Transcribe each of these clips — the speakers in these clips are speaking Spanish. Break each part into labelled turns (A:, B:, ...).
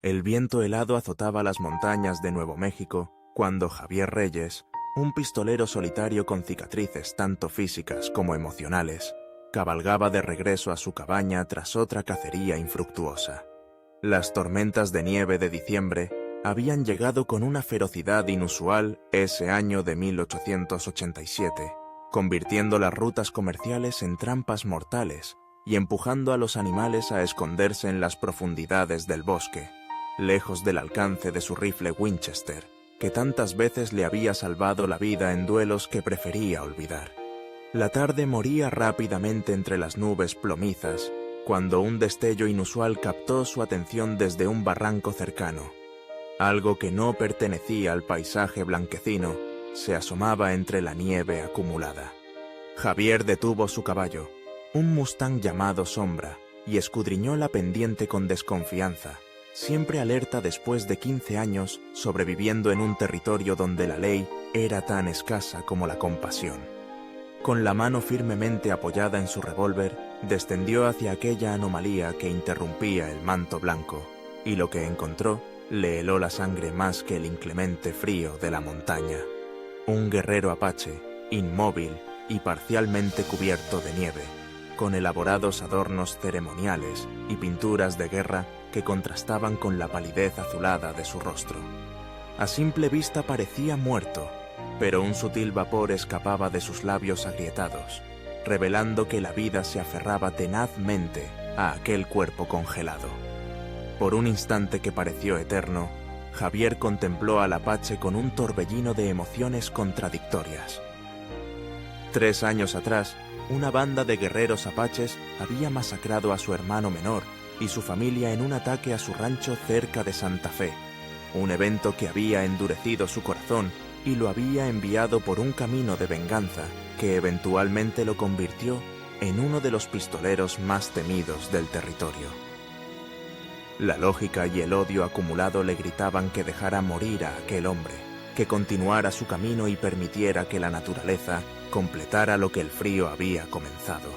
A: El viento helado azotaba las montañas de Nuevo México cuando Javier Reyes, un pistolero solitario con cicatrices tanto físicas como emocionales, cabalgaba de regreso a su cabaña tras otra cacería infructuosa. Las tormentas de nieve de diciembre habían llegado con una ferocidad inusual ese año de 1887, convirtiendo las rutas comerciales en trampas mortales y empujando a los animales a esconderse en las profundidades del bosque, lejos del alcance de su rifle Winchester, que tantas veces le había salvado la vida en duelos que prefería olvidar. La tarde moría rápidamente entre las nubes plomizas, cuando un destello inusual captó su atención desde un barranco cercano. Algo que no pertenecía al paisaje blanquecino se asomaba entre la nieve acumulada. Javier detuvo su caballo, un Mustang llamado Sombra, y escudriñó la pendiente con desconfianza, siempre alerta después de 15 años sobreviviendo en un territorio donde la ley era tan escasa como la compasión. Con la mano firmemente apoyada en su revólver, descendió hacia aquella anomalía que interrumpía el manto blanco, y lo que encontró le heló la sangre más que el inclemente frío de la montaña. Un guerrero apache, inmóvil y parcialmente cubierto de nieve, con elaborados adornos ceremoniales y pinturas de guerra que contrastaban con la palidez azulada de su rostro. A simple vista parecía muerto, pero un sutil vapor escapaba de sus labios agrietados, revelando que la vida se aferraba tenazmente a aquel cuerpo congelado. Por un instante que pareció eterno, Javier contempló al apache con un torbellino de emociones contradictorias. 3 años atrás, una banda de guerreros apaches había masacrado a su hermano menor y su familia en un ataque a su rancho cerca de Santa Fe, un evento que había endurecido su corazón y lo había enviado por un camino de venganza que eventualmente lo convirtió en uno de los pistoleros más temidos del territorio. La lógica y el odio acumulado le gritaban que dejara morir a aquel hombre, que continuara su camino y permitiera que la naturaleza completara lo que el frío había comenzado.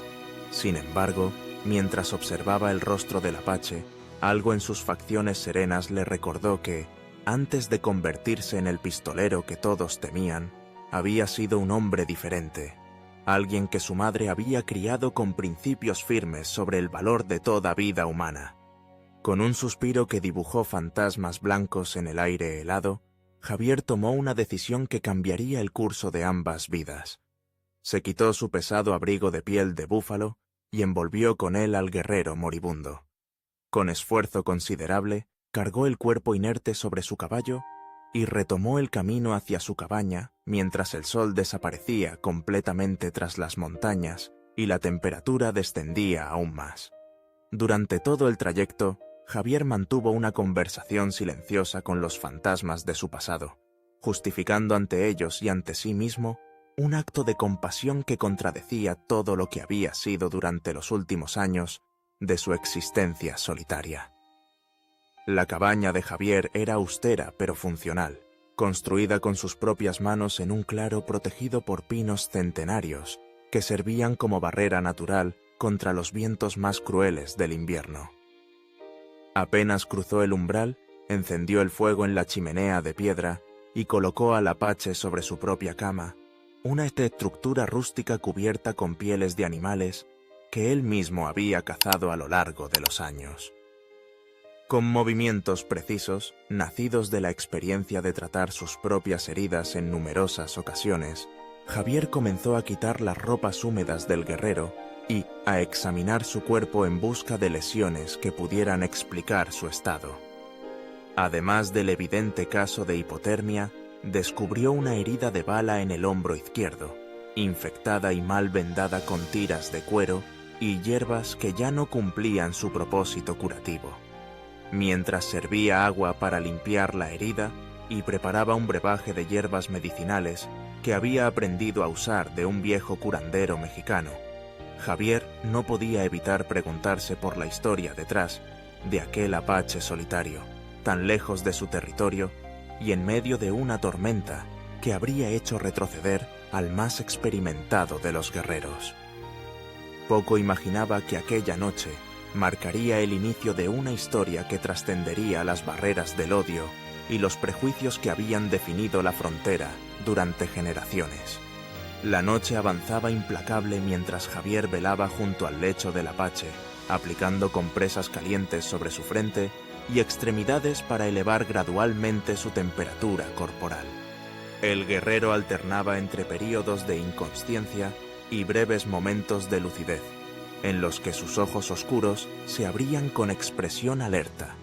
A: Sin embargo, mientras observaba el rostro del apache, algo en sus facciones serenas le recordó que, antes de convertirse en el pistolero que todos temían, había sido un hombre diferente, alguien que su madre había criado con principios firmes sobre el valor de toda vida humana. Con un suspiro que dibujó fantasmas blancos en el aire helado, Javier tomó una decisión que cambiaría el curso de ambas vidas. Se quitó su pesado abrigo de piel de búfalo y envolvió con él al guerrero moribundo. Con esfuerzo considerable, cargó el cuerpo inerte sobre su caballo y retomó el camino hacia su cabaña mientras el sol desaparecía completamente tras las montañas y la temperatura descendía aún más. Durante todo el trayecto, Javier mantuvo una conversación silenciosa con los fantasmas de su pasado, justificando ante ellos y ante sí mismo un acto de compasión que contradecía todo lo que había sido durante los últimos años de su existencia solitaria. La cabaña de Javier era austera pero funcional, construida con sus propias manos en un claro protegido por pinos centenarios que servían como barrera natural contra los vientos más crueles del invierno. Apenas cruzó el umbral, encendió el fuego en la chimenea de piedra y colocó al apache sobre su propia cama, una estructura rústica cubierta con pieles de animales que él mismo había cazado a lo largo de los años. Con movimientos precisos, nacidos de la experiencia de tratar sus propias heridas en numerosas ocasiones, Javier comenzó a quitar las ropas húmedas del guerrero y a examinar su cuerpo en busca de lesiones que pudieran explicar su estado. Además del evidente caso de hipotermia, descubrió una herida de bala en el hombro izquierdo, infectada y mal vendada con tiras de cuero y hierbas que ya no cumplían su propósito curativo. Mientras servía agua para limpiar la herida y preparaba un brebaje de hierbas medicinales que había aprendido a usar de un viejo curandero mexicano, Javier no podía evitar preguntarse por la historia detrás de aquel apache solitario, tan lejos de su territorio y en medio de una tormenta que habría hecho retroceder al más experimentado de los guerreros. Poco imaginaba que aquella noche marcaría el inicio de una historia que trascendería las barreras del odio y los prejuicios que habían definido la frontera durante generaciones. La noche avanzaba implacable mientras Javier velaba junto al lecho del Apache, aplicando compresas calientes sobre su frente y extremidades para elevar gradualmente su temperatura corporal. El guerrero alternaba entre períodos de inconsciencia y breves momentos de lucidez, en los que sus ojos oscuros se abrían con expresión alerta,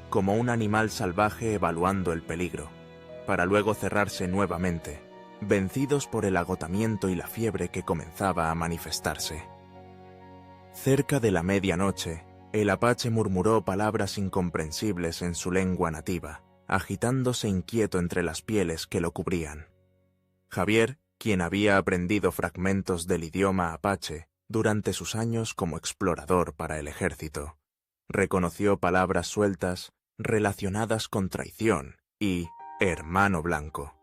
A: como un animal salvaje evaluando el peligro, para luego cerrarse nuevamente, vencidos por el agotamiento y la fiebre que comenzaba a manifestarse. Cerca de la medianoche, el Apache murmuró palabras incomprensibles en su lengua nativa, agitándose inquieto entre las pieles que lo cubrían. Javier, quien había aprendido fragmentos del idioma apache durante sus años como explorador para el ejército, reconoció palabras sueltas relacionadas con traición y hermano blanco,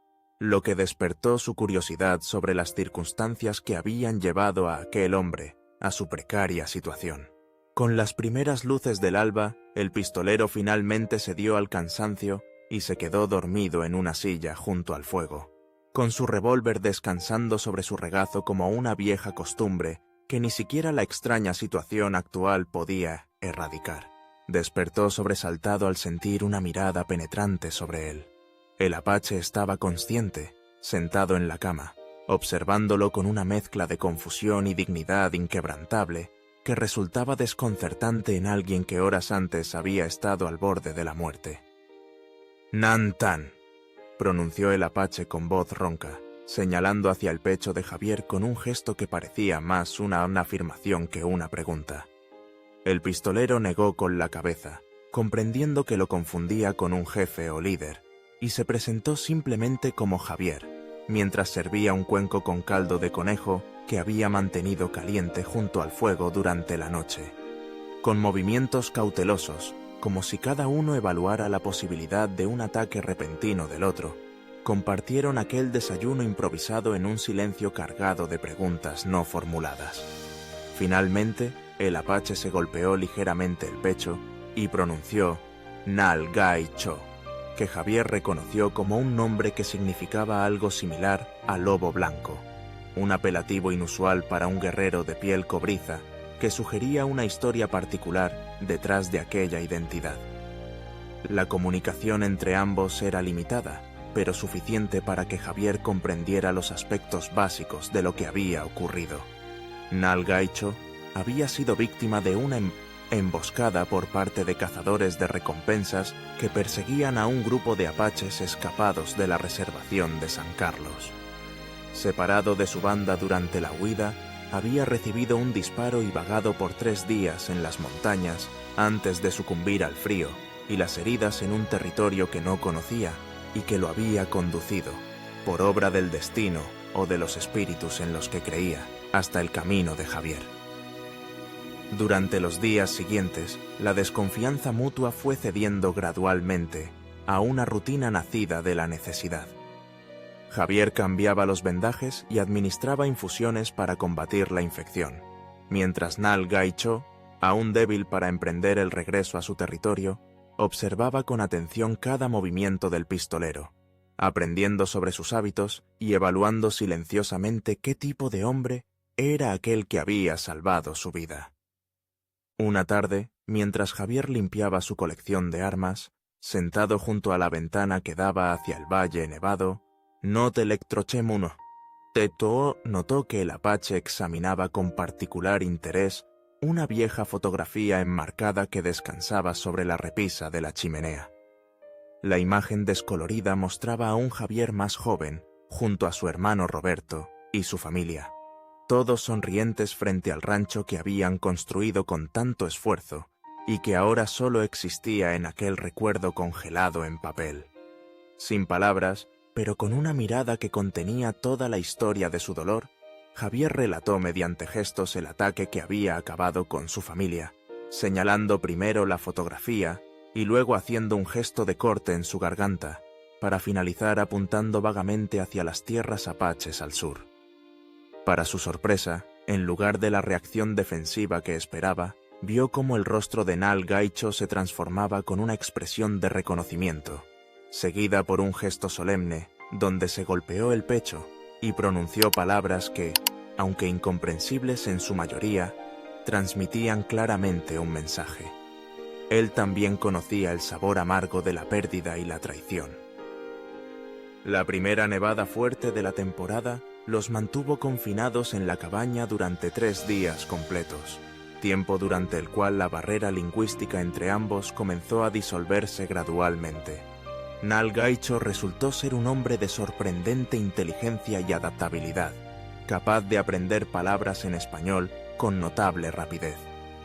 A: lo que despertó su curiosidad sobre las circunstancias que habían llevado a aquel hombre a su precaria situación. Con las primeras luces del alba, el pistolero finalmente cedió al cansancio y se quedó dormido en una silla junto al fuego, con su revólver descansando sobre su regazo como una vieja costumbre que ni siquiera la extraña situación actual podía erradicar. Despertó sobresaltado al sentir una mirada penetrante sobre él. El Apache estaba consciente, sentado en la cama, observándolo con una mezcla de confusión y dignidad inquebrantable que resultaba desconcertante en alguien que horas antes había estado al borde de la muerte. «Nan Tan», pronunció el Apache con voz ronca, señalando hacia el pecho de Javier con un gesto que parecía más una afirmación que una pregunta. El pistolero negó con la cabeza, comprendiendo que lo confundía con un jefe o líder, y se presentó simplemente como Javier, mientras servía un cuenco con caldo de conejo que había mantenido caliente junto al fuego durante la noche. Con movimientos cautelosos, como si cada uno evaluara la posibilidad de un ataque repentino del otro, compartieron aquel desayuno improvisado en un silencio cargado de preguntas no formuladas. Finalmente, el Apache se golpeó ligeramente el pecho y pronunció Nal Gai Cho, que Javier reconoció como un nombre que significaba algo similar a lobo blanco, un apelativo inusual para un guerrero de piel cobriza que sugería una historia particular detrás de aquella identidad. La comunicación entre ambos era limitada, pero suficiente para que Javier comprendiera los aspectos básicos de lo que había ocurrido. Nal Gai Cho había sido víctima de una emboscada por parte de cazadores de recompensas que perseguían a un grupo de apaches escapados de la reservación de San Carlos. Separado de su banda durante la huida, había recibido un disparo y vagado por 3 días en las montañas antes de sucumbir al frío y las heridas en un territorio que no conocía y que lo había conducido, por obra del destino o de los espíritus en los que creía, hasta el camino de Javier. Durante los días siguientes, la desconfianza mutua fue cediendo gradualmente a una rutina nacida de la necesidad. Javier cambiaba los vendajes y administraba infusiones para combatir la infección, mientras Nal Gai Cho, aún débil para emprender el regreso a su territorio, observaba con atención cada movimiento del pistolero, aprendiendo sobre sus hábitos y evaluando silenciosamente qué tipo de hombre era aquel que había salvado su vida. Una tarde, mientras Javier limpiaba su colección de armas, sentado junto a la ventana que daba hacia el valle nevado, Not Electrochemuno, Teto notó que el Apache examinaba con particular interés una vieja fotografía enmarcada que descansaba sobre la repisa de la chimenea. La imagen descolorida mostraba a un Javier más joven, junto a su hermano Roberto y su familia, todos sonrientes frente al rancho que habían construido con tanto esfuerzo y que ahora solo existía en aquel recuerdo congelado en papel. Sin palabras, pero con una mirada que contenía toda la historia de su dolor, Javier relató mediante gestos el ataque que había acabado con su familia, señalando primero la fotografía y luego haciendo un gesto de corte en su garganta, para finalizar apuntando vagamente hacia las tierras apaches al sur. Para su sorpresa, en lugar de la reacción defensiva que esperaba, vio cómo el rostro de Nal Gaicho se transformaba con una expresión de reconocimiento, seguida por un gesto solemne, donde se golpeó el pecho y pronunció palabras que, aunque incomprensibles en su mayoría, transmitían claramente un mensaje. Él también conocía el sabor amargo de la pérdida y la traición. La primera nevada fuerte de la temporada los mantuvo confinados en la cabaña durante 3 días completos, tiempo durante el cual la barrera lingüística entre ambos comenzó a disolverse gradualmente. Nal Gaicho resultó ser un hombre de sorprendente inteligencia y adaptabilidad, capaz de aprender palabras en español con notable rapidez,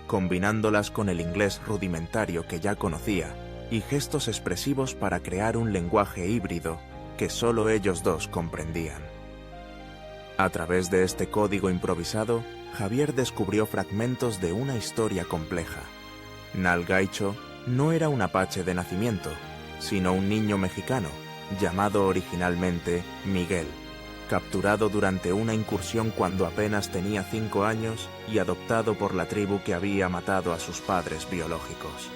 A: combinándolas con el inglés rudimentario que ya conocía y gestos expresivos para crear un lenguaje híbrido que solo ellos dos comprendían. A través de este código improvisado, Javier descubrió fragmentos de una historia compleja. Nal Gaicho no era un apache de nacimiento, sino un niño mexicano, llamado originalmente Miguel, capturado durante una incursión cuando apenas tenía 5 años y adoptado por la tribu que había matado a sus padres biológicos.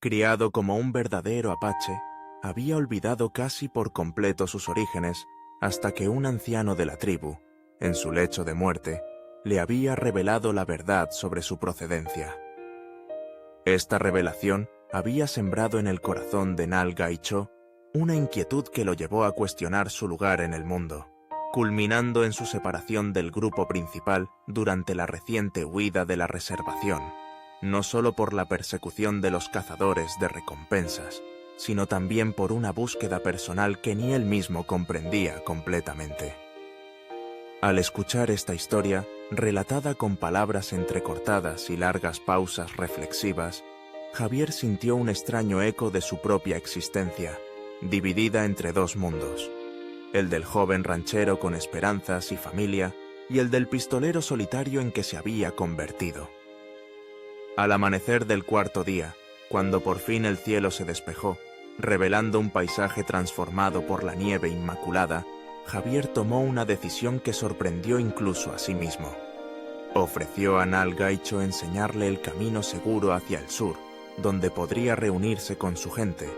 A: Criado como un verdadero apache, había olvidado casi por completo sus orígenes hasta que un anciano de la tribu, en su lecho de muerte, le había revelado la verdad sobre su procedencia. Esta revelación había sembrado en el corazón de Nal Gaicho una inquietud que lo llevó a cuestionar su lugar en el mundo, culminando en su separación del grupo principal durante la reciente huida de la reservación, no solo por la persecución de los cazadores de recompensas, sino también por una búsqueda personal que ni él mismo comprendía completamente. Al escuchar esta historia, relatada con palabras entrecortadas y largas pausas reflexivas, Javier sintió un extraño eco de su propia existencia, dividida entre 2 mundos, el del joven ranchero con esperanzas y familia y el del pistolero solitario en que se había convertido. Al amanecer del 4.º día, cuando por fin el cielo se despejó, revelando un paisaje transformado por la nieve inmaculada, Javier tomó una decisión que sorprendió incluso a sí mismo. Ofreció a Nal Gaicho enseñarle el camino seguro hacia el sur, donde podría reunirse con su gente,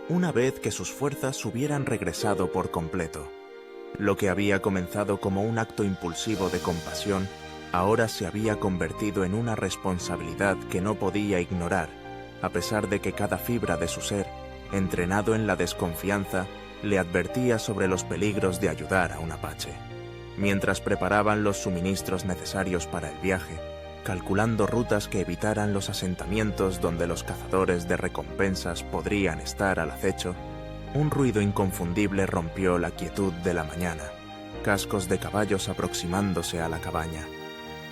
A: una vez que sus fuerzas hubieran regresado por completo. Lo que había comenzado como un acto impulsivo de compasión, ahora se había convertido en una responsabilidad que no podía ignorar, a pesar de que cada fibra de su ser, entrenado en la desconfianza, le advertía sobre los peligros de ayudar a un apache. Mientras preparaban los suministros necesarios para el viaje, calculando rutas que evitaran los asentamientos donde los cazadores de recompensas podrían estar al acecho, un ruido inconfundible rompió la quietud de la mañana, cascos de caballos aproximándose a la cabaña.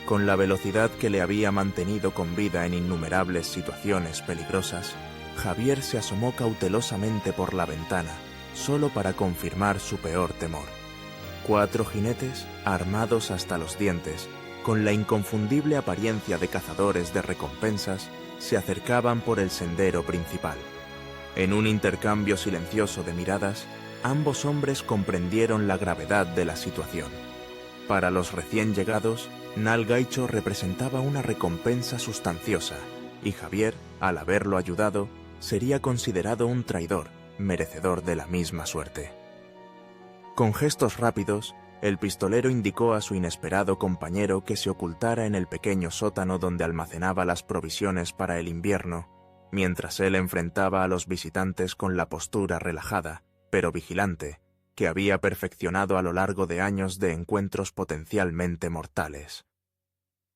A: Con la velocidad que le había mantenido con vida en innumerables situaciones peligrosas, Javier se asomó cautelosamente por la ventana, solo para confirmar su peor temor. 4 jinetes, armados hasta los dientes, con la inconfundible apariencia de cazadores de recompensas, se acercaban por el sendero principal. En un intercambio silencioso de miradas, ambos hombres comprendieron la gravedad de la situación. Para los recién llegados, Nal Gaicho representaba una recompensa sustanciosa, y Javier, al haberlo ayudado, sería considerado un traidor, merecedor de la misma suerte. Con gestos rápidos, el pistolero indicó a su inesperado compañero que se ocultara en el pequeño sótano donde almacenaba las provisiones para el invierno, mientras él enfrentaba a los visitantes con la postura relajada, pero vigilante, que había perfeccionado a lo largo de años de encuentros potencialmente mortales.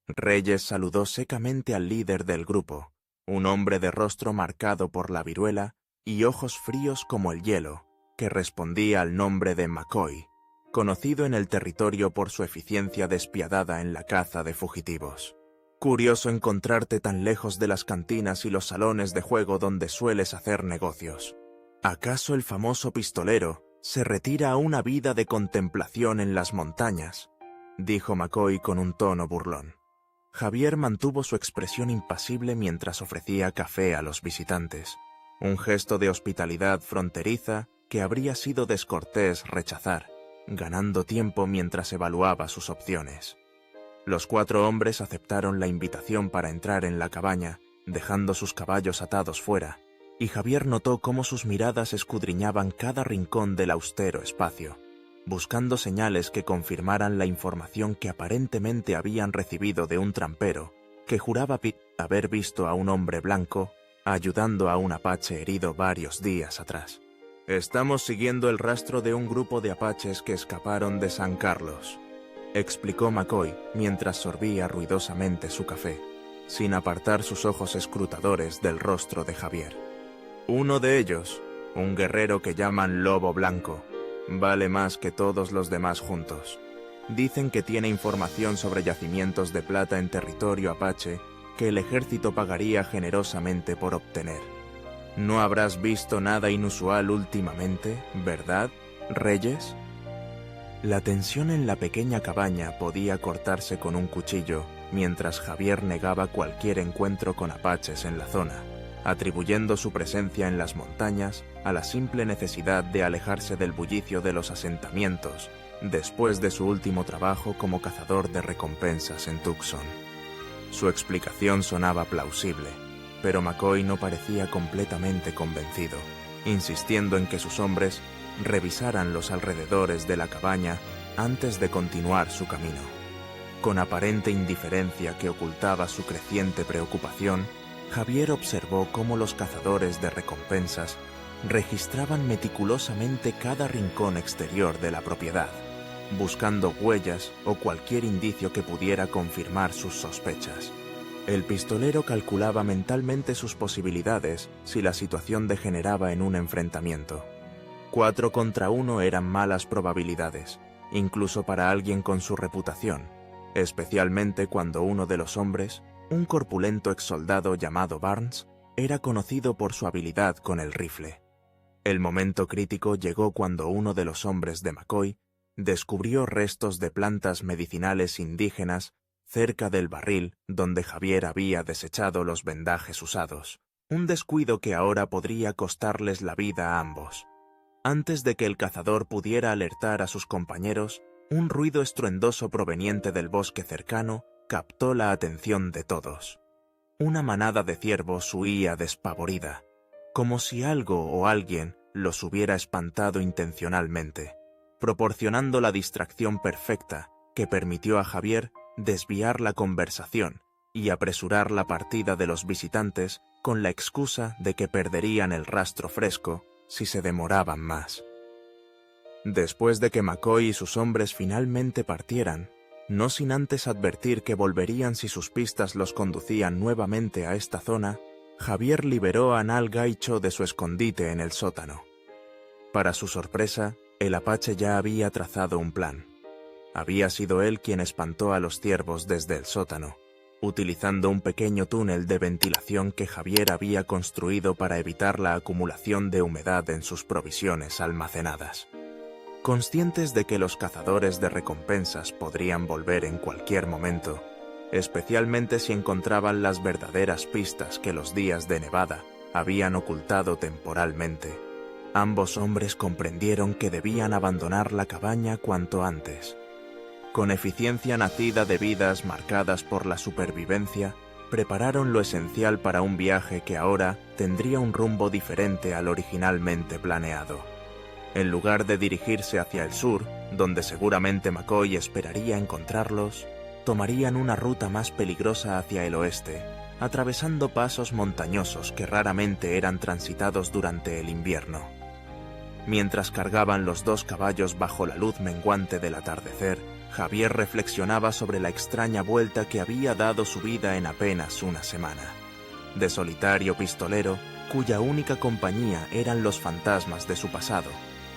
A: Reyes saludó secamente al líder del grupo, un hombre de rostro marcado por la viruela y ojos fríos como el hielo, que respondía al nombre de McCoy, conocido en el territorio por su eficiencia despiadada en la caza de fugitivos. Curioso encontrarte tan lejos de las cantinas y los salones de juego donde sueles hacer negocios. ¿Acaso el famoso pistolero se retira a una vida de contemplación en las montañas?, dijo McCoy con un tono burlón. Javier mantuvo su expresión impasible mientras ofrecía café a los visitantes, un gesto de hospitalidad fronteriza que habría sido descortés rechazar, ganando tiempo mientras evaluaba sus opciones. Los 4 hombres aceptaron la invitación para entrar en la cabaña, dejando sus caballos atados fuera, y Javier notó cómo sus miradas escudriñaban cada rincón del austero espacio, buscando señales que confirmaran la información que aparentemente habían recibido de un trampero que juraba haber visto a un hombre blanco ayudando a un apache herido varios días atrás. «Estamos siguiendo el rastro de un grupo de apaches que escaparon de San Carlos», explicó McCoy mientras sorbía ruidosamente su café, sin apartar sus ojos escrutadores del rostro de Javier. «Uno de ellos, un guerrero que llaman Lobo Blanco, vale más que todos los demás juntos. Dicen que tiene información sobre yacimientos de plata en territorio apache que el ejército pagaría generosamente por obtener. No habrás visto nada inusual últimamente, ¿verdad, Reyes?» La tensión en la pequeña cabaña podía cortarse con un cuchillo mientras Javier negaba cualquier encuentro con apaches en la zona, atribuyendo su presencia en las montañas a la simple necesidad de alejarse del bullicio de los asentamientos después de su último trabajo como cazador de recompensas en Tucson. Su explicación sonaba plausible, pero McCoy no parecía completamente convencido, insistiendo en que sus hombres revisaran los alrededores de la cabaña antes de continuar su camino. Con aparente indiferencia que ocultaba su creciente preocupación, Javier observó cómo los cazadores de recompensas registraban meticulosamente cada rincón exterior de la propiedad, buscando huellas o cualquier indicio que pudiera confirmar sus sospechas. El pistolero calculaba mentalmente sus posibilidades si la situación degeneraba en un enfrentamiento. 4 contra 1 eran malas probabilidades, incluso para alguien con su reputación, especialmente cuando uno de los hombres, un corpulento exsoldado llamado Barnes, era conocido por su habilidad con el rifle. El momento crítico llegó cuando uno de los hombres de McCoy descubrió restos de plantas medicinales indígenas cerca del barril donde Javier había desechado los vendajes usados, un descuido que ahora podría costarles la vida a ambos. Antes de que el cazador pudiera alertar a sus compañeros, un ruido estruendoso proveniente del bosque cercano captó la atención de todos. Una manada de ciervos huía despavorida, como si algo o alguien los hubiera espantado intencionalmente, proporcionando la distracción perfecta que permitió a Javier desviar la conversación y apresurar la partida de los visitantes con la excusa de que perderían el rastro fresco si se demoraban más. Después de que McCoy y sus hombres finalmente partieran, no sin antes advertir que volverían si sus pistas los conducían nuevamente a esta zona, Javier liberó a Nal Gaicho de su escondite en el sótano. Para su sorpresa, el apache ya había trazado un plan. Había sido él quien espantó a los ciervos desde el sótano, utilizando un pequeño túnel de ventilación que Javier había construido para evitar la acumulación de humedad en sus provisiones almacenadas. Conscientes de que los cazadores de recompensas podrían volver en cualquier momento, especialmente si encontraban las verdaderas pistas que los días de nevada habían ocultado temporalmente, ambos hombres comprendieron que debían abandonar la cabaña cuanto antes. Con eficiencia nacida de vidas marcadas por la supervivencia, prepararon lo esencial para un viaje que ahora tendría un rumbo diferente al originalmente planeado. En lugar de dirigirse hacia el sur, donde seguramente McCoy esperaría encontrarlos, tomarían una ruta más peligrosa hacia el oeste, atravesando pasos montañosos que raramente eran transitados durante el invierno. Mientras cargaban los 2 caballos bajo la luz menguante del atardecer, Javier reflexionaba sobre la extraña vuelta que había dado su vida en apenas una semana. De solitario pistolero, cuya única compañía eran los fantasmas de su pasado,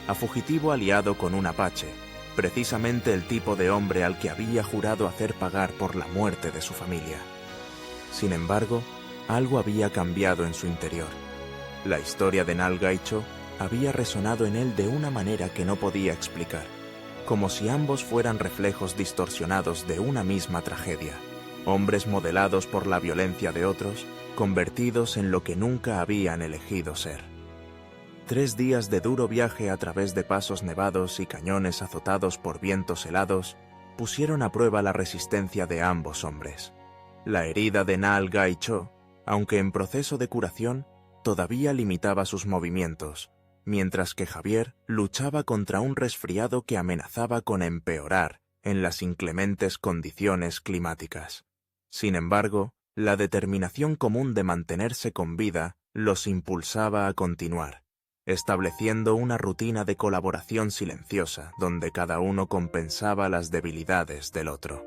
A: a fugitivo aliado con un apache, precisamente el tipo de hombre al que había jurado hacer pagar por la muerte de su familia. Sin embargo, algo había cambiado en su interior. La historia de Nal Gaicho había resonado en él de una manera que no podía explicar, como si ambos fueran reflejos distorsionados de una misma tragedia, hombres modelados por la violencia de otros, convertidos en lo que nunca habían elegido ser. 3 días de duro viaje a través de pasos nevados y cañones azotados por vientos helados pusieron a prueba la resistencia de ambos hombres. La herida de Naal Gaicho, aunque en proceso de curación, todavía limitaba sus movimientos, mientras que Javier luchaba contra un resfriado que amenazaba con empeorar en las inclementes condiciones climáticas. Sin embargo, la determinación común de mantenerse con vida los impulsaba a continuar, estableciendo una rutina de colaboración silenciosa donde cada uno compensaba las debilidades del otro.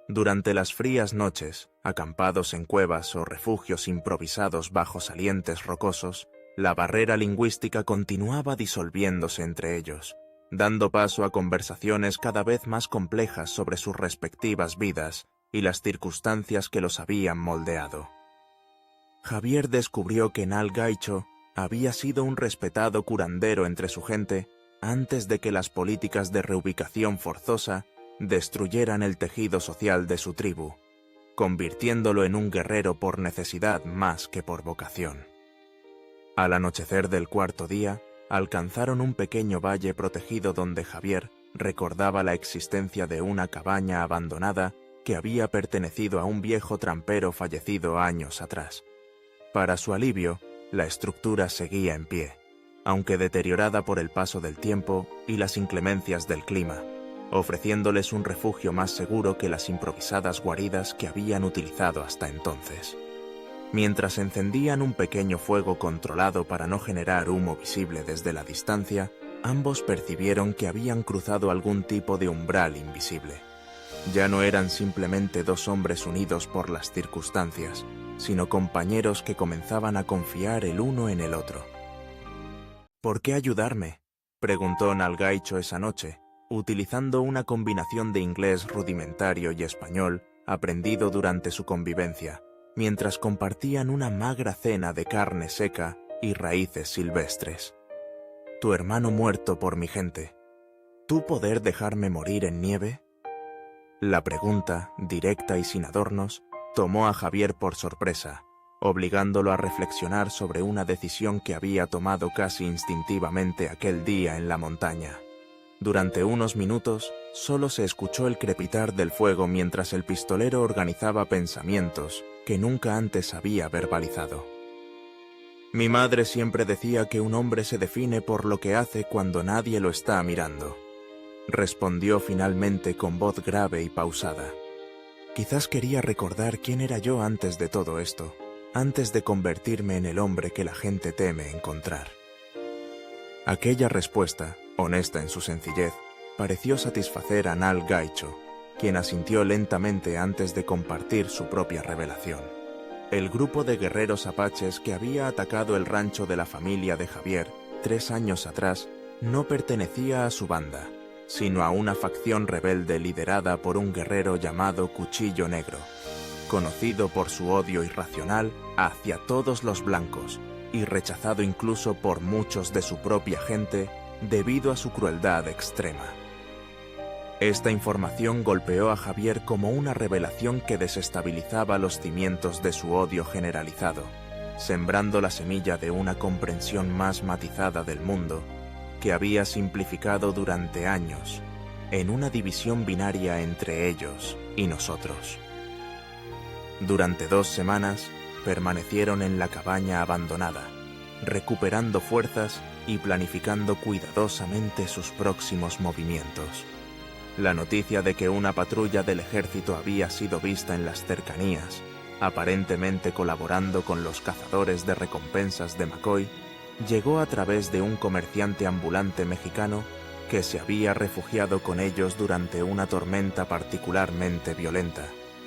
A: Durante las frías noches, acampados en cuevas o refugios improvisados bajo salientes rocosos, la barrera lingüística continuaba disolviéndose entre ellos, dando paso a conversaciones cada vez más complejas sobre sus respectivas vidas y las circunstancias que los habían moldeado. Javier descubrió que Naal Gaicho había sido un respetado curandero entre su gente antes de que las políticas de reubicación forzosa destruyeran el tejido social de su tribu, convirtiéndolo en un guerrero por necesidad más que por vocación. Al anochecer del cuarto día, alcanzaron un pequeño valle protegido donde Javier recordaba la existencia de una cabaña abandonada que había pertenecido a un viejo trampero fallecido años atrás. Para su alivio, la estructura seguía en pie, aunque deteriorada por el paso del tiempo y las inclemencias del clima, ofreciéndoles un refugio más seguro que las improvisadas guaridas que habían utilizado hasta entonces. Mientras encendían un pequeño fuego controlado para no generar humo visible desde la distancia, ambos percibieron que habían cruzado algún tipo de umbral invisible. Ya no eran simplemente dos hombres unidos por las circunstancias, sino compañeros que comenzaban a confiar el uno en el otro. ¿Por qué ayudarme?, preguntó Naal Gaicho esa noche, utilizando una combinación de inglés rudimentario y español aprendido durante su convivencia, mientras compartían una magra cena de carne seca y raíces silvestres. Tu hermano muerto por mi gente. ¿Tú poder dejarme morir en nieve? La pregunta, directa y sin adornos, tomó a Javier por sorpresa, obligándolo a reflexionar sobre una decisión que había tomado casi instintivamente aquel día en la montaña. Durante unos minutos, solo se escuchó el crepitar del fuego mientras el pistolero organizaba pensamientos que nunca antes había verbalizado. Mi madre siempre decía que un hombre se define por lo que hace cuando nadie lo está mirando, respondió finalmente con voz grave y pausada. Quizás quería recordar quién era yo antes de todo esto, antes de convertirme en el hombre que la gente teme encontrar. Aquella respuesta, honesta en su sencillez, pareció satisfacer a Naal Gaicho, quien asintió lentamente antes de compartir su propia revelación. El grupo de guerreros apaches que había atacado el rancho de la familia de Javier 3 años atrás no pertenecía a su banda, sino a una facción rebelde liderada por un guerrero llamado Cuchillo Negro, conocido por su odio irracional hacia todos los blancos y rechazado incluso por muchos de su propia gente debido a su crueldad extrema. Esta información golpeó a Javier como una revelación que desestabilizaba los cimientos de su odio generalizado, sembrando la semilla de una comprensión más matizada del mundo que había simplificado durante años en una división binaria entre ellos y nosotros. Durante 2 semanas permanecieron en la cabaña abandonada, recuperando fuerzas y planificando cuidadosamente sus próximos movimientos. La noticia de que una patrulla del ejército había sido vista en las cercanías, aparentemente colaborando con los cazadores de recompensas de McCoy, llegó a través de un comerciante ambulante mexicano que se había refugiado con ellos durante una tormenta particularmente violenta,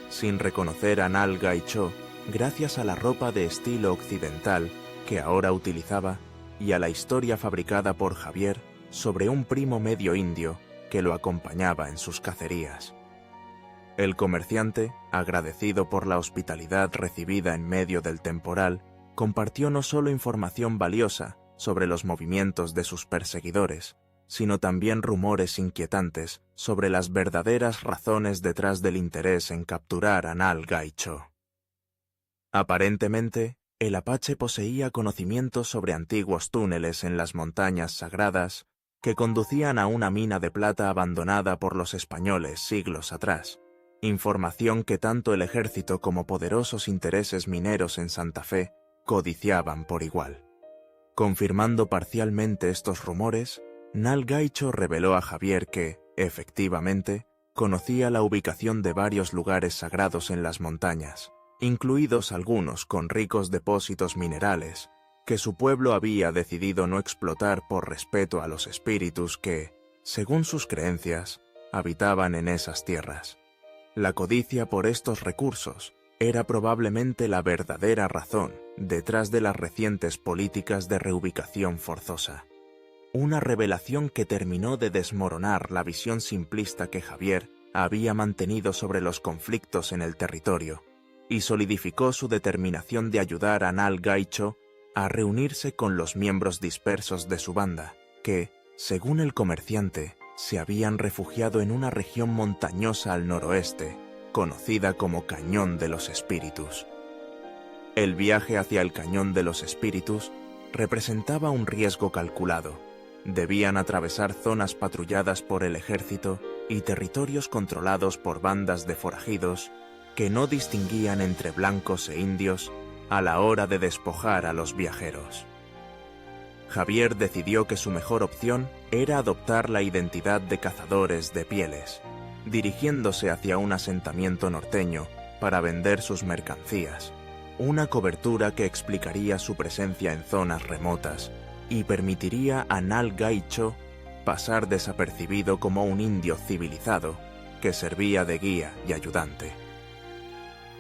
A: sin reconocer a Naal Gaicho gracias a la ropa de estilo occidental que ahora utilizaba y a la historia fabricada por Javier sobre un primo medio indio que lo acompañaba en sus cacerías. El comerciante, agradecido por la hospitalidad recibida en medio del temporal, compartió no solo información valiosa sobre los movimientos de sus perseguidores, sino también rumores inquietantes sobre las verdaderas razones detrás del interés en capturar a Naal Gaicho. Aparentemente, el apache poseía conocimientos sobre antiguos túneles en las montañas sagradas que conducían a una mina de plata abandonada por los españoles siglos atrás, información que tanto el ejército como poderosos intereses mineros en Santa Fe codiciaban por igual. Confirmando parcialmente estos rumores, Nal Gaicho reveló a Javier que, efectivamente, conocía la ubicación de varios lugares sagrados en las montañas, incluidos algunos con ricos depósitos minerales, que su pueblo había decidido no explotar por respeto a los espíritus que, según sus creencias, habitaban en esas tierras. La codicia por estos recursos era probablemente la verdadera razón detrás de las recientes políticas de reubicación forzosa. Una revelación que terminó de desmoronar la visión simplista que Javier había mantenido sobre los conflictos en el territorio y solidificó su determinación de ayudar a Nal Gaicho a reunirse con los miembros dispersos de su banda, que, según el comerciante, se habían refugiado en una región montañosa al noroeste, conocida como Cañón de los Espíritus. El viaje hacia el Cañón de los Espíritus representaba un riesgo calculado. Debían atravesar zonas patrulladas por el ejército y territorios controlados por bandas de forajidos que no distinguían entre blancos e indios a la hora de despojar a los viajeros. Javier decidió que su mejor opción era adoptar la identidad de cazadores de pieles, dirigiéndose hacia un asentamiento norteño para vender sus mercancías, una cobertura que explicaría su presencia en zonas remotas y permitiría a Nal Gaicho pasar desapercibido como un indio civilizado que servía de guía y ayudante.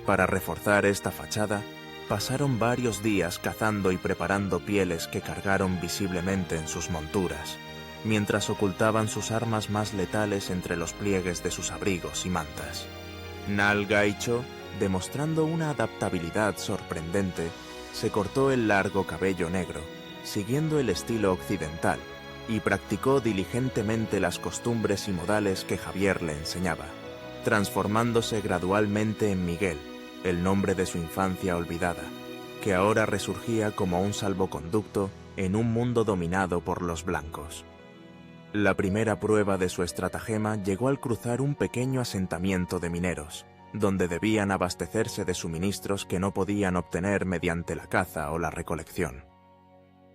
A: Para reforzar esta fachada, pasaron varios días cazando y preparando pieles que cargaron visiblemente en sus monturas, mientras ocultaban sus armas más letales entre los pliegues de sus abrigos y mantas. Nal Gaicho, demostrando una adaptabilidad sorprendente, se cortó el largo cabello negro, siguiendo el estilo occidental, y practicó diligentemente las costumbres y modales que Javier le enseñaba, transformándose gradualmente en Miguel, el nombre de su infancia olvidada, que ahora resurgía como un salvoconducto en un mundo dominado por los blancos. La primera prueba de su estratagema llegó al cruzar un pequeño asentamiento de mineros, donde debían abastecerse de suministros que no podían obtener mediante la caza o la recolección.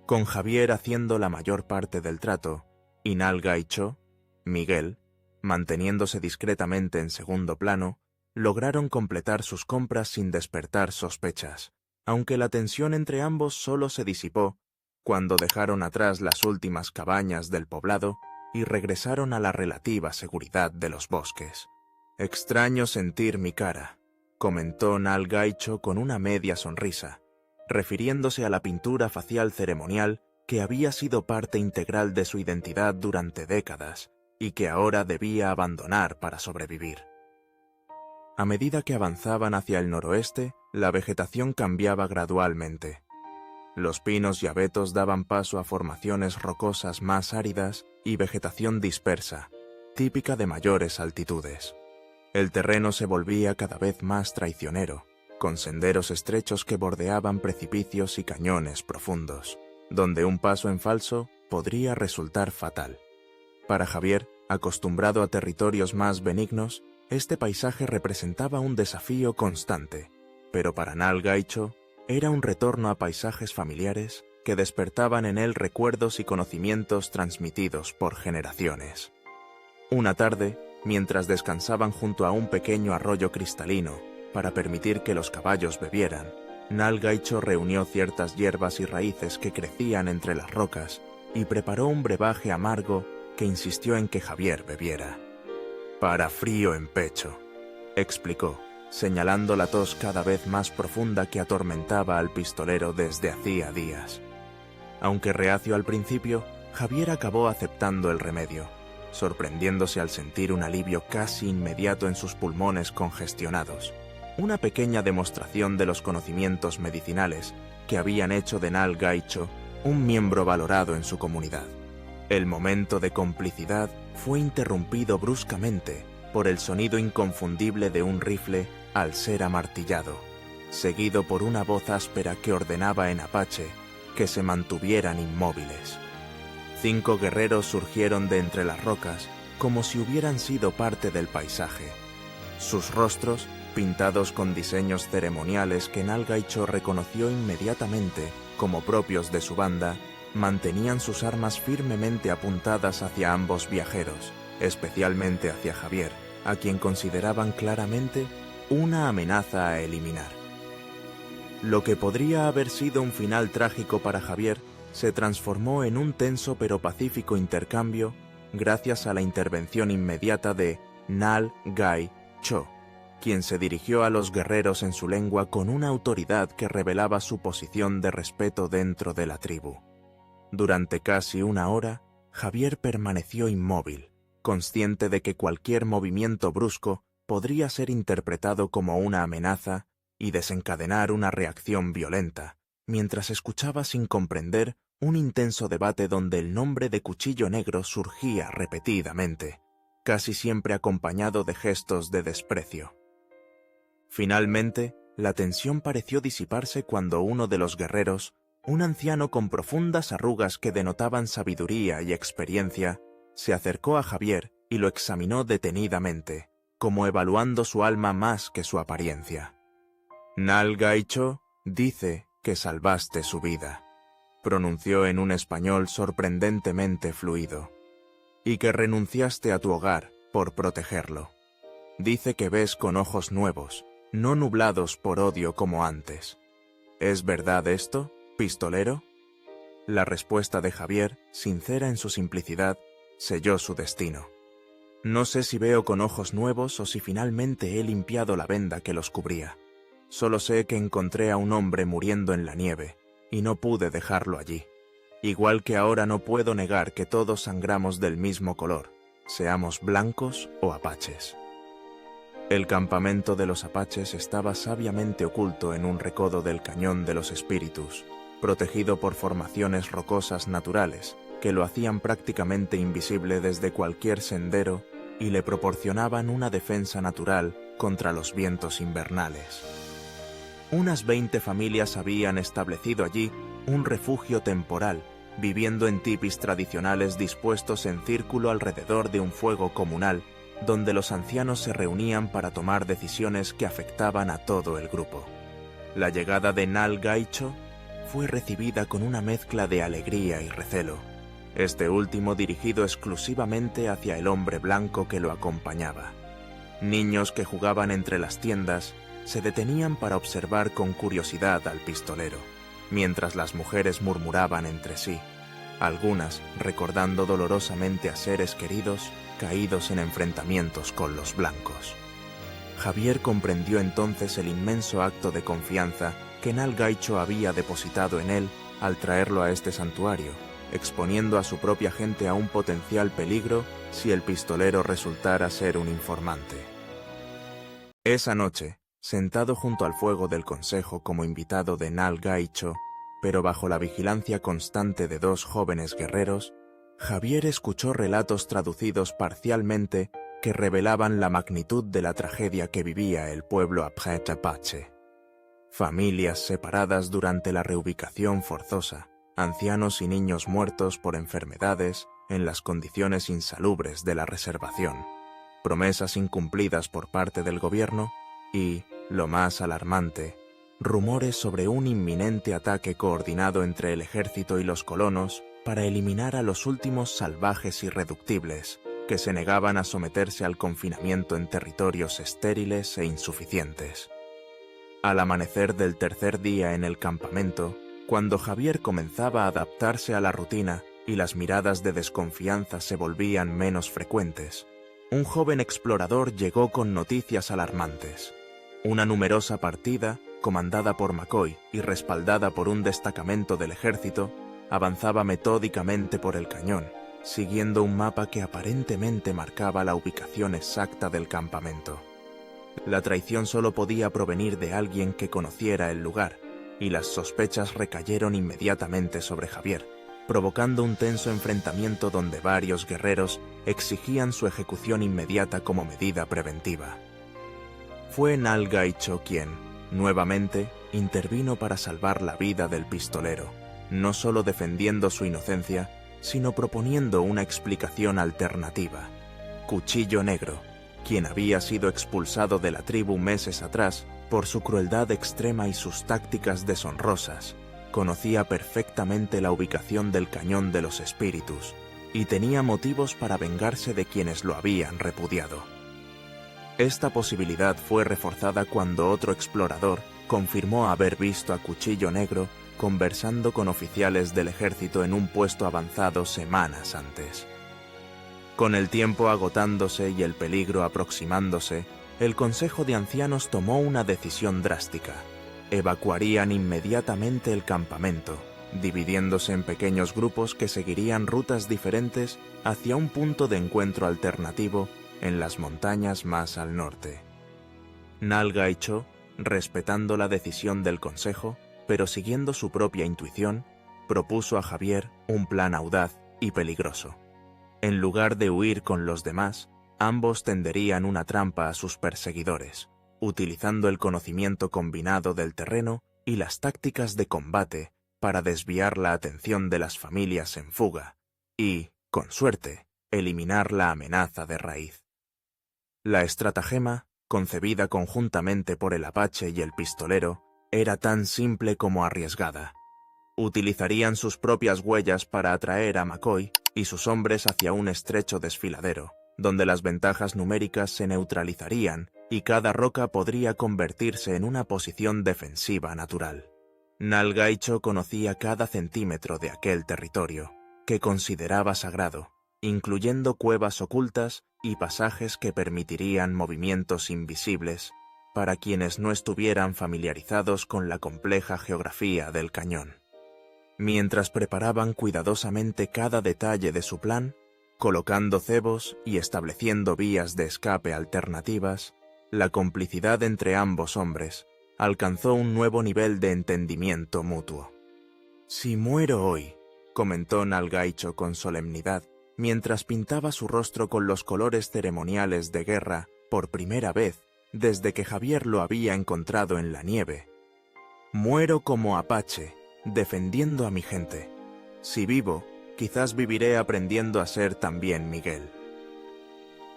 A: Con Javier haciendo la mayor parte del trato, y Nal Gaicho, Miguel, manteniéndose discretamente en segundo plano, lograron completar sus compras sin despertar sospechas, aunque la tensión entre ambos solo se disipó cuando dejaron atrás las últimas cabañas del poblado y regresaron a la relativa seguridad de los bosques. «Extraño sentir mi cara», comentó Nal Gaicho con una media sonrisa, refiriéndose a la pintura facial ceremonial que había sido parte integral de su identidad durante décadas y que ahora debía abandonar para sobrevivir. A medida que avanzaban hacia el noroeste, la vegetación cambiaba gradualmente. Los pinos y abetos daban paso a formaciones rocosas más áridas y vegetación dispersa, típica de mayores altitudes. El terreno se volvía cada vez más traicionero, con senderos estrechos que bordeaban precipicios y cañones profundos, donde un paso en falso podría resultar fatal. Para Javier, acostumbrado a territorios más benignos, este paisaje representaba un desafío constante, pero para Nal Gaicho era un retorno a paisajes familiares que despertaban en él recuerdos y conocimientos transmitidos por generaciones. Una tarde, mientras descansaban junto a un pequeño arroyo cristalino para permitir que los caballos bebieran, Nal Gaicho reunió ciertas hierbas y raíces que crecían entre las rocas y preparó un brebaje amargo que insistió en que Javier bebiera. «Para frío en pecho», explicó, señalando la tos cada vez más profunda que atormentaba al pistolero desde hacía días. Aunque reacio al principio, Javier acabó aceptando el remedio, sorprendiéndose al sentir un alivio casi inmediato en sus pulmones congestionados, una pequeña demostración de los conocimientos medicinales que habían hecho de Nal Gaicho un miembro valorado en su comunidad. El momento de complicidad fue interrumpido bruscamente por el sonido inconfundible de un rifle al ser amartillado, seguido por una voz áspera que ordenaba en apache que se mantuvieran inmóviles. 5 guerreros surgieron de entre las rocas como si hubieran sido parte del paisaje. Sus rostros, pintados con diseños ceremoniales que Nalgaicho reconoció inmediatamente como propios de su banda, mantenían sus armas firmemente apuntadas hacia ambos viajeros, especialmente hacia Javier, a quien consideraban claramente una amenaza a eliminar. Lo que podría haber sido un final trágico para Javier se transformó en un tenso pero pacífico intercambio gracias a la intervención inmediata de Nalgaicho, quien se dirigió a los guerreros en su lengua con una autoridad que revelaba su posición de respeto dentro de la tribu. Durante casi una hora, Javier permaneció inmóvil, consciente de que cualquier movimiento brusco podría ser interpretado como una amenaza y desencadenar una reacción violenta, mientras escuchaba sin comprender un intenso debate donde el nombre de Cuchillo Negro surgía repetidamente, casi siempre acompañado de gestos de desprecio. Finalmente, la tensión pareció disiparse cuando uno de los guerreros, un anciano con profundas arrugas que denotaban sabiduría y experiencia, se acercó a Javier y lo examinó detenidamente, como evaluando su alma más que su apariencia. Nalgaicho dice que salvaste su vida, pronunció en un español sorprendentemente fluido, y que renunciaste a tu hogar por protegerlo. Dice que ves con ojos nuevos, no nublados por odio como antes. ¿Es verdad esto, pistolero? La respuesta de Javier, sincera en su simplicidad, selló su destino. No sé si veo con ojos nuevos o si finalmente he limpiado la venda que los cubría. Solo sé que encontré a un hombre muriendo en la nieve, y no pude dejarlo allí. Igual que ahora no puedo negar que todos sangramos del mismo color, seamos blancos o apaches. El campamento de los apaches estaba sabiamente oculto en un recodo del Cañón de los Espíritus, protegido por formaciones rocosas naturales que lo hacían prácticamente invisible desde cualquier sendero y le proporcionaban una defensa natural contra los vientos invernales. Unas 20 familias habían establecido allí un refugio temporal, viviendo en tipis tradicionales dispuestos en círculo alrededor de un fuego comunal, donde los ancianos se reunían para tomar decisiones que afectaban a todo el grupo. La llegada de Nalgaicho fue recibida con una mezcla de alegría y recelo, este último dirigido exclusivamente hacia el hombre blanco que lo acompañaba. Niños que jugaban entre las tiendas se detenían para observar con curiosidad al pistolero, mientras las mujeres murmuraban entre sí, algunas recordando dolorosamente a seres queridos caídos en enfrentamientos con los blancos. Javier comprendió entonces el inmenso acto de confianza que Nalgaicho había depositado en él al traerlo a este santuario, exponiendo a su propia gente a un potencial peligro si el pistolero resultara ser un informante. Esa noche, sentado junto al fuego del consejo como invitado de Nalgaicho, pero bajo la vigilancia constante de 2 jóvenes guerreros, Javier escuchó relatos traducidos parcialmente que revelaban la magnitud de la tragedia que vivía el pueblo apache. Familias separadas durante la reubicación forzosa, ancianos y niños muertos por enfermedades en las condiciones insalubres de la reservación, promesas incumplidas por parte del gobierno y, lo más alarmante, rumores sobre un inminente ataque coordinado entre el ejército y los colonos para eliminar a los últimos salvajes irreductibles que se negaban a someterse al confinamiento en territorios estériles e insuficientes. Al amanecer del tercer día en el campamento, cuando Javier comenzaba a adaptarse a la rutina y las miradas de desconfianza se volvían menos frecuentes, un joven explorador llegó con noticias alarmantes. Una numerosa partida, comandada por McCoy y respaldada por un destacamento del ejército, avanzaba metódicamente por el cañón, siguiendo un mapa que aparentemente marcaba la ubicación exacta del campamento. La traición solo podía provenir de alguien que conociera el lugar, y las sospechas recayeron inmediatamente sobre Javier, provocando un tenso enfrentamiento donde varios guerreros exigían su ejecución inmediata como medida preventiva. Fue Nalgaicho quien, nuevamente, intervino para salvar la vida del pistolero, no solo defendiendo su inocencia, sino proponiendo una explicación alternativa. Cuchillo Negro, quien había sido expulsado de la tribu meses atrás por su crueldad extrema y sus tácticas deshonrosas, conocía perfectamente la ubicación del Cañón de los Espíritus y tenía motivos para vengarse de quienes lo habían repudiado. Esta posibilidad fue reforzada cuando otro explorador confirmó haber visto a Cuchillo Negro conversando con oficiales del ejército en un puesto avanzado semanas antes. Con el tiempo agotándose y el peligro aproximándose, el Consejo de Ancianos tomó una decisión drástica. Evacuarían inmediatamente el campamento, dividiéndose en pequeños grupos que seguirían rutas diferentes hacia un punto de encuentro alternativo en las montañas más al norte. Nal Gaicho, respetando la decisión del Consejo, pero siguiendo su propia intuición, propuso a Javier un plan audaz y peligroso. En lugar de huir con los demás, ambos tenderían una trampa a sus perseguidores, utilizando el conocimiento combinado del terreno y las tácticas de combate para desviar la atención de las familias en fuga y, con suerte, eliminar la amenaza de raíz. La estratagema, concebida conjuntamente por el apache y el pistolero, era tan simple como arriesgada. Utilizarían sus propias huellas para atraer a McCoy y sus hombres hacia un estrecho desfiladero, donde las ventajas numéricas se neutralizarían y cada roca podría convertirse en una posición defensiva natural. Nal Gaicho conocía cada centímetro de aquel territorio, que consideraba sagrado, incluyendo cuevas ocultas y pasajes que permitirían movimientos invisibles para quienes no estuvieran familiarizados con la compleja geografía del cañón. Mientras preparaban cuidadosamente cada detalle de su plan, colocando cebos y estableciendo vías de escape alternativas, la complicidad entre ambos hombres alcanzó un nuevo nivel de entendimiento mutuo. «Si muero hoy», comentó Nal Gaicho con solemnidad, mientras pintaba su rostro con los colores ceremoniales de guerra por primera vez desde que Javier lo había encontrado en la nieve. «Muero como apache, defendiendo a mi gente. Si vivo, quizás viviré aprendiendo a ser también Miguel».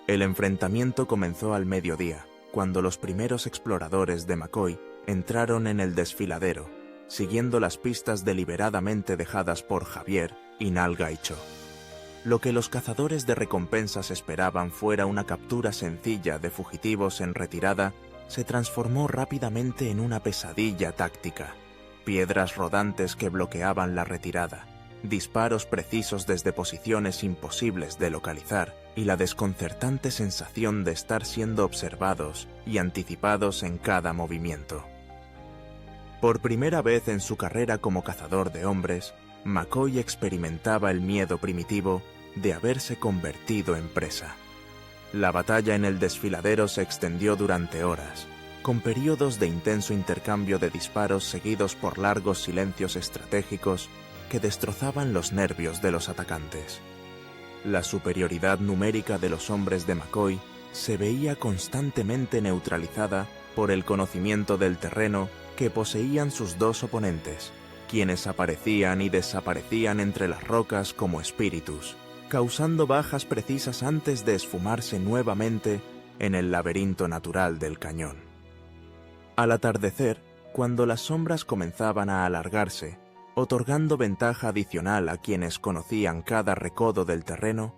A: El enfrentamiento comenzó al mediodía, cuando los primeros exploradores de McCoy entraron en el desfiladero, siguiendo las pistas deliberadamente dejadas por Javier y Nal Gaicho. Lo que los cazadores de recompensas esperaban fuera una captura sencilla de fugitivos en retirada se transformó rápidamente en una pesadilla táctica. Piedras rodantes que bloqueaban la retirada, disparos precisos desde posiciones imposibles de localizar y la desconcertante sensación de estar siendo observados y anticipados en cada movimiento. Por primera vez en su carrera como cazador de hombres, McCoy experimentaba el miedo primitivo de haberse convertido en presa. La batalla en el desfiladero se extendió durante horas, con períodos de intenso intercambio de disparos seguidos por largos silencios estratégicos que destrozaban los nervios de los atacantes. La superioridad numérica de los hombres de McCoy se veía constantemente neutralizada por el conocimiento del terreno que poseían sus dos oponentes, quienes aparecían y desaparecían entre las rocas como espíritus, causando bajas precisas antes de esfumarse nuevamente en el laberinto natural del cañón. Al atardecer, cuando las sombras comenzaban a alargarse, otorgando ventaja adicional a quienes conocían cada recodo del terreno,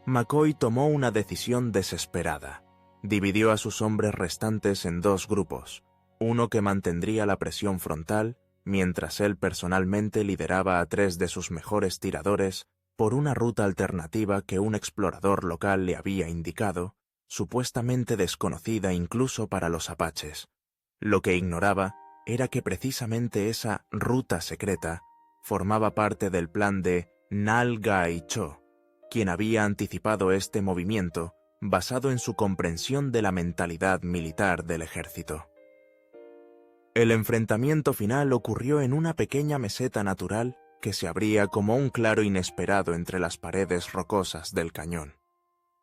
A: McCoy tomó una decisión desesperada. Dividió a sus hombres restantes en dos grupos, uno que mantendría la presión frontal, mientras él personalmente lideraba a 3 de sus mejores tiradores por una ruta alternativa que un explorador local le había indicado, supuestamente desconocida incluso para los apaches. Lo que ignoraba era que precisamente esa ruta secreta formaba parte del plan de Nal Gaicho, quien había anticipado este movimiento basado en su comprensión de la mentalidad militar del ejército. El enfrentamiento final ocurrió en una pequeña meseta natural que se abría como un claro inesperado entre las paredes rocosas del cañón.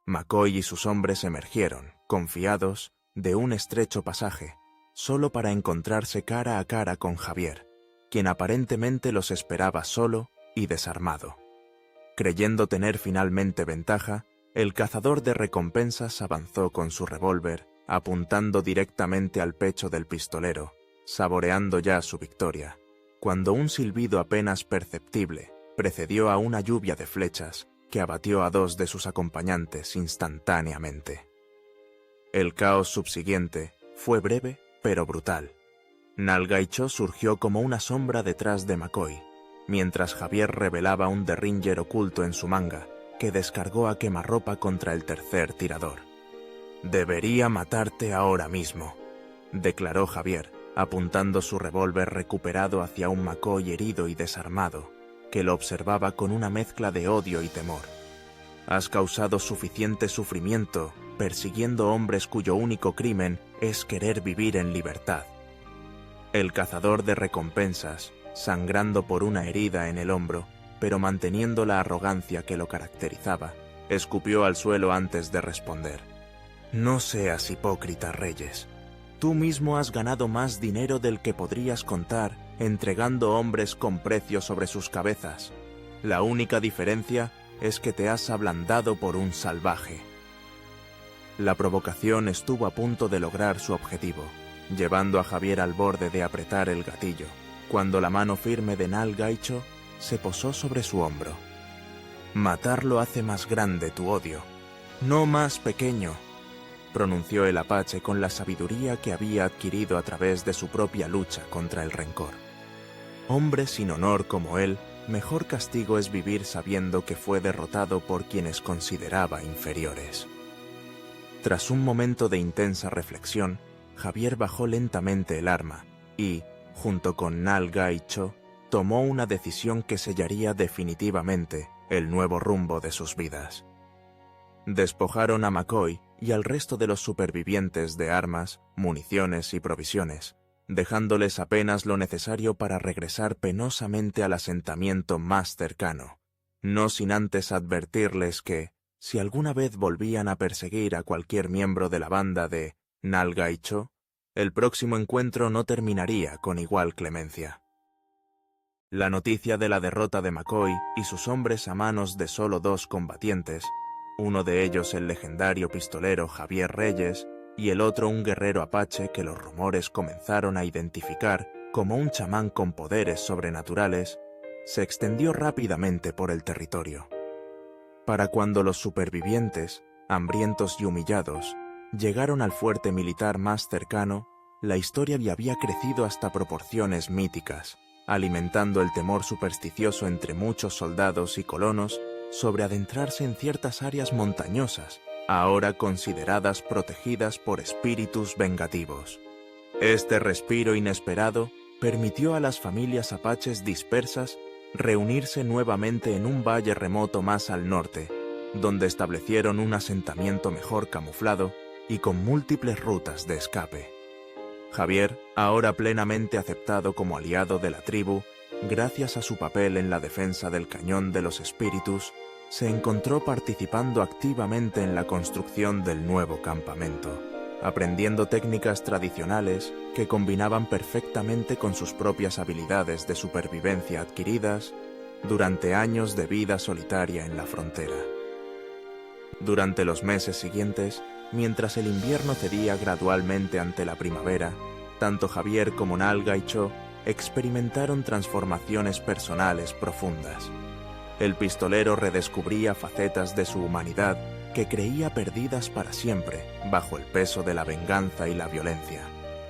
A: McCoy y sus hombres emergieron, confiados, de un estrecho pasaje, solo para encontrarse cara a cara con Javier, quien aparentemente los esperaba solo y desarmado. Creyendo tener finalmente ventaja, el cazador de recompensas avanzó con su revólver, apuntando directamente al pecho del pistolero, saboreando ya su victoria, cuando un silbido apenas perceptible precedió a una lluvia de flechas que abatió a 2 de sus acompañantes instantáneamente. El caos subsiguiente fue breve pero brutal. Nalgaicho surgió como una sombra detrás de McCoy, mientras Javier revelaba un derringer oculto en su manga que descargó a quemarropa contra el tercer tirador. «Debería matarte ahora mismo», declaró Javier, apuntando su revólver recuperado hacia un McCoy herido y desarmado, que lo observaba con una mezcla de odio y temor. «Has causado suficiente sufrimiento persiguiendo hombres cuyo único crimen es querer vivir en libertad». El cazador de recompensas, sangrando por una herida en el hombro, pero manteniendo la arrogancia que lo caracterizaba, escupió al suelo antes de responder. «No seas hipócrita, Reyes. Tú mismo has ganado más dinero del que podrías contar entregando hombres con precio sobre sus cabezas. La única diferencia es que te has ablandado por un salvaje». La provocación estuvo a punto de lograr su objetivo, llevando a Javier al borde de apretar el gatillo, cuando la mano firme de Nalgaicho se posó sobre su hombro. «Matarlo hace más grande tu odio, no más pequeño», pronunció el apache con la sabiduría que había adquirido a través de su propia lucha contra el rencor. «Hombre sin honor como él, mejor castigo es vivir sabiendo que fue derrotado por quienes consideraba inferiores». Tras un momento de intensa reflexión, Javier bajó lentamente el arma y, junto con Nalgaicho, tomó una decisión que sellaría definitivamente el nuevo rumbo de sus vidas. Despojaron a McCoy y al resto de los supervivientes de armas, municiones y provisiones, dejándoles apenas lo necesario para regresar penosamente al asentamiento más cercano, no sin antes advertirles que, si alguna vez volvían a perseguir a cualquier miembro de la banda de Nalgaicho, el próximo encuentro no terminaría con igual clemencia. La noticia de la derrota de McCoy y sus hombres a manos de solo 2 combatientes, uno de ellos el legendario pistolero Javier Reyes y el otro un guerrero apache que los rumores comenzaron a identificar como un chamán con poderes sobrenaturales, se extendió rápidamente por el territorio. Para cuando los supervivientes, hambrientos y humillados, llegaron al fuerte militar más cercano, la historia ya había crecido hasta proporciones míticas, alimentando el temor supersticioso entre muchos soldados y colonos sobre adentrarse en ciertas áreas montañosas, ahora consideradas protegidas por espíritus vengativos. Este respiro inesperado permitió a las familias apaches dispersas reunirse nuevamente en un valle remoto más al norte, donde establecieron un asentamiento mejor camuflado y con múltiples rutas de escape. Javier, ahora plenamente aceptado como aliado de la tribu, gracias a su papel en la defensa del Cañón de los Espíritus, se encontró participando activamente en la construcción del nuevo campamento, aprendiendo técnicas tradicionales que combinaban perfectamente con sus propias habilidades de supervivencia adquiridas durante años de vida solitaria en la frontera. Durante los meses siguientes, mientras el invierno cedía gradualmente ante la primavera, tanto Javier como Nalgaicho experimentaron transformaciones personales profundas. El pistolero redescubría facetas de su humanidad que creía perdidas para siempre bajo el peso de la venganza y la violencia,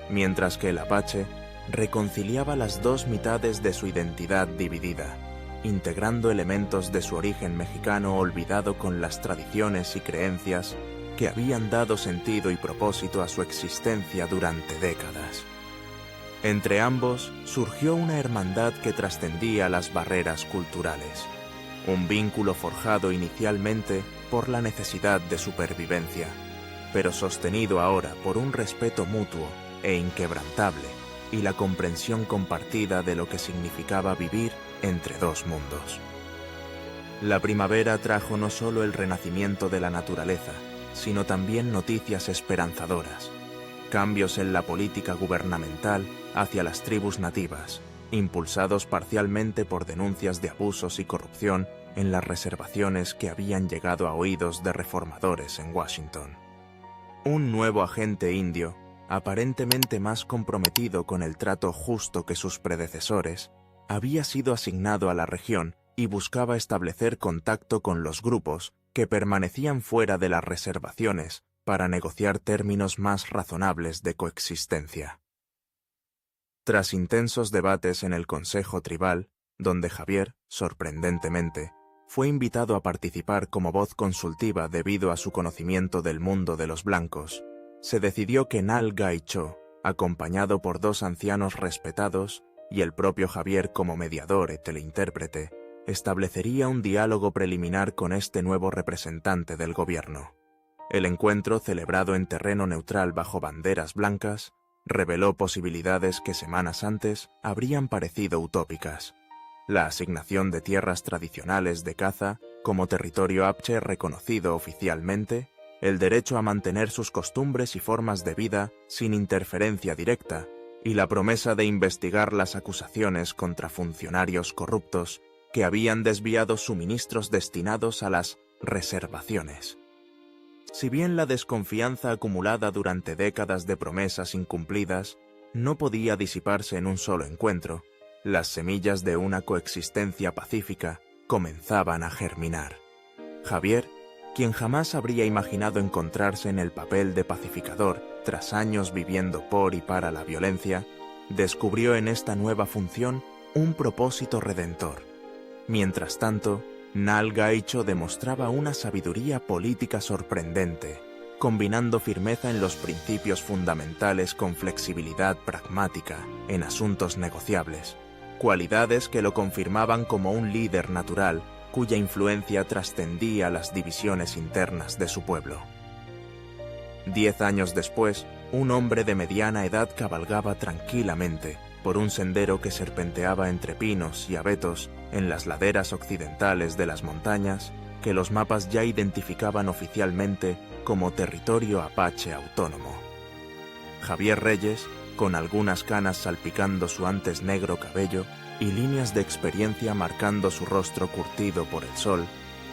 A: mientras que el apache reconciliaba las 2 mitades de su identidad dividida, integrando elementos de su origen mexicano olvidado con las tradiciones y creencias que habían dado sentido y propósito a su existencia durante décadas. Entre ambos surgió una hermandad que trascendía las barreras culturales, un vínculo forjado inicialmente por la necesidad de supervivencia, pero sostenido ahora por un respeto mutuo e inquebrantable y la comprensión compartida de lo que significaba vivir entre 2 mundos. La primavera trajo no solo el renacimiento de la naturaleza, sino también noticias esperanzadoras, cambios en la política gubernamental hacia las tribus nativas, impulsados parcialmente por denuncias de abusos y corrupción en las reservaciones que habían llegado a oídos de reformadores en Washington. Un nuevo agente indio, aparentemente más comprometido con el trato justo que sus predecesores, había sido asignado a la región y buscaba establecer contacto con los grupos que permanecían fuera de las reservaciones para negociar términos más razonables de coexistencia. Tras intensos debates en el Consejo Tribal, donde Javier, sorprendentemente, fue invitado a participar como voz consultiva debido a su conocimiento del mundo de los blancos, se decidió que Nal Gaicho, acompañado por 2 ancianos respetados y el propio Javier como mediador y teleintérprete, establecería un diálogo preliminar con este nuevo representante del gobierno. El encuentro, celebrado en terreno neutral bajo banderas blancas, reveló posibilidades que semanas antes habrían parecido utópicas. La asignación de tierras tradicionales de caza como territorio Apche reconocido oficialmente, el derecho a mantener sus costumbres y formas de vida sin interferencia directa, y la promesa de investigar las acusaciones contra funcionarios corruptos que habían desviado suministros destinados a las reservaciones. Si bien la desconfianza acumulada durante décadas de promesas incumplidas no podía disiparse en un solo encuentro, las semillas de una coexistencia pacífica comenzaban a germinar. Javier, quien jamás habría imaginado encontrarse en el papel de pacificador tras años viviendo por y para la violencia, descubrió en esta nueva función un propósito redentor. Mientras tanto, Nal Gaicho demostraba una sabiduría política sorprendente, combinando firmeza en los principios fundamentales con flexibilidad pragmática en asuntos negociables, cualidades que lo confirmaban como un líder natural cuya influencia trascendía las divisiones internas de su pueblo. 10 años después, un hombre de mediana edad cabalgaba tranquilamente por un sendero que serpenteaba entre pinos y abetos en las laderas occidentales de las montañas que los mapas ya identificaban oficialmente como territorio apache autónomo. Javier Reyes, con algunas canas salpicando su antes negro cabello y líneas de experiencia marcando su rostro curtido por el sol,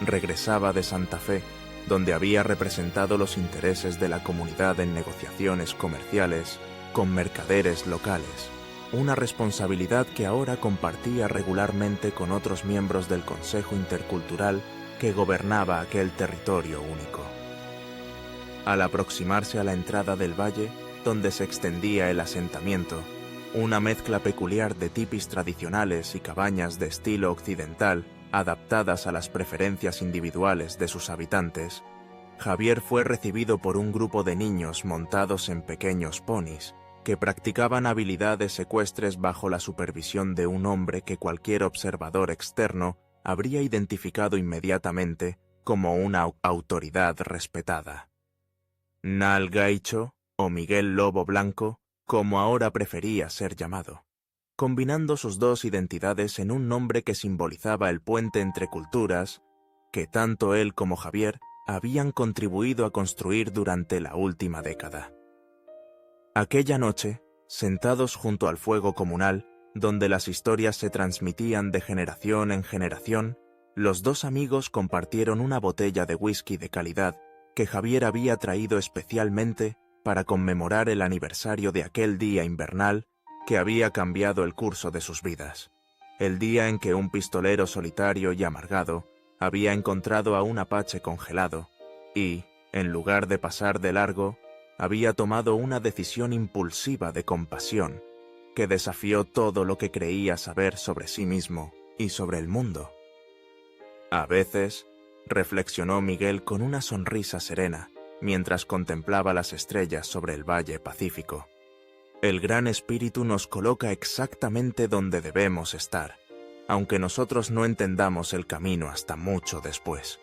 A: regresaba de Santa Fe, donde había representado los intereses de la comunidad en negociaciones comerciales con mercaderes locales, una responsabilidad que ahora compartía regularmente con otros miembros del Consejo Intercultural que gobernaba aquel territorio único. Al aproximarse a la entrada del valle, donde se extendía el asentamiento, una mezcla peculiar de tipis tradicionales y cabañas de estilo occidental adaptadas a las preferencias individuales de sus habitantes, Javier fue recibido por un grupo de niños montados en pequeños ponis, que practicaban habilidades ecuestres bajo la supervisión de un hombre que cualquier observador externo habría identificado inmediatamente como una autoridad respetada. Nal Gaicho, o Miguel Lobo Blanco, como ahora prefería ser llamado, combinando sus 2 identidades en un nombre que simbolizaba el puente entre culturas que tanto él como Javier habían contribuido a construir durante la última década. Aquella noche, sentados junto al fuego comunal, donde las historias se transmitían de generación en generación, los 2 amigos compartieron una botella de whisky de calidad que Javier había traído especialmente para conmemorar el aniversario de aquel día invernal que había cambiado el curso de sus vidas, el día en que un pistolero solitario y amargado había encontrado a un apache congelado y, en lugar de pasar de largo, había tomado una decisión impulsiva de compasión que desafió todo lo que creía saber sobre sí mismo y sobre el mundo. A veces, reflexionó Miguel con una sonrisa serena mientras contemplaba las estrellas sobre el Valle Pacífico, el Gran Espíritu nos coloca exactamente donde debemos estar, aunque nosotros no entendamos el camino hasta mucho después.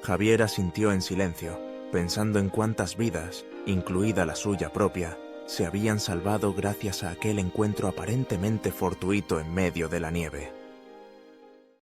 A: Javier asintió en silencio, pensando en cuántas vidas, incluida la suya propia, se habían salvado gracias a aquel encuentro aparentemente fortuito en medio de la nieve.